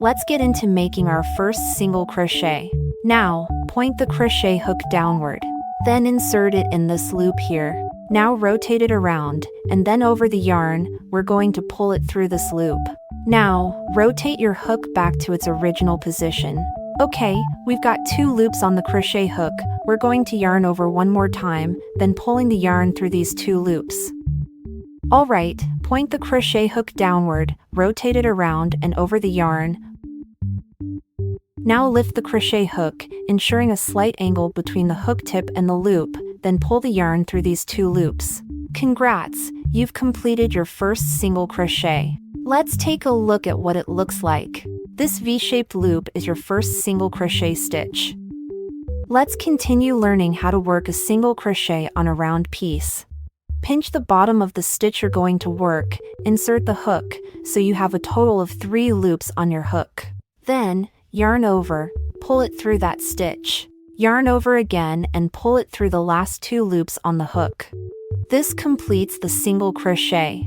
Let's get into making our first single crochet. Now, point the crochet hook downward. Then insert it in this loop here. Now rotate it around, and then over the yarn, we're going to pull it through this loop. Now, rotate your hook back to its original position. Okay, we've got 2 loops on the crochet hook. We're going to yarn over one more time, then pulling the yarn through these 2 loops. Alright, point the crochet hook downward, rotate it around and over the yarn. Now lift the crochet hook, ensuring a slight angle between the hook tip and the loop, then pull the yarn through these 2 loops. Congrats, you've completed your first single crochet. Let's take a look at what it looks like. This V-shaped loop is your first single crochet stitch. Let's continue learning how to work a single crochet on a round piece. Pinch the bottom of the stitch you're going to work, insert the hook, so you have a total of 3 loops on your hook. Then, yarn over, pull it through that stitch. Yarn over again and pull it through the last 2 loops on the hook. This completes the single crochet.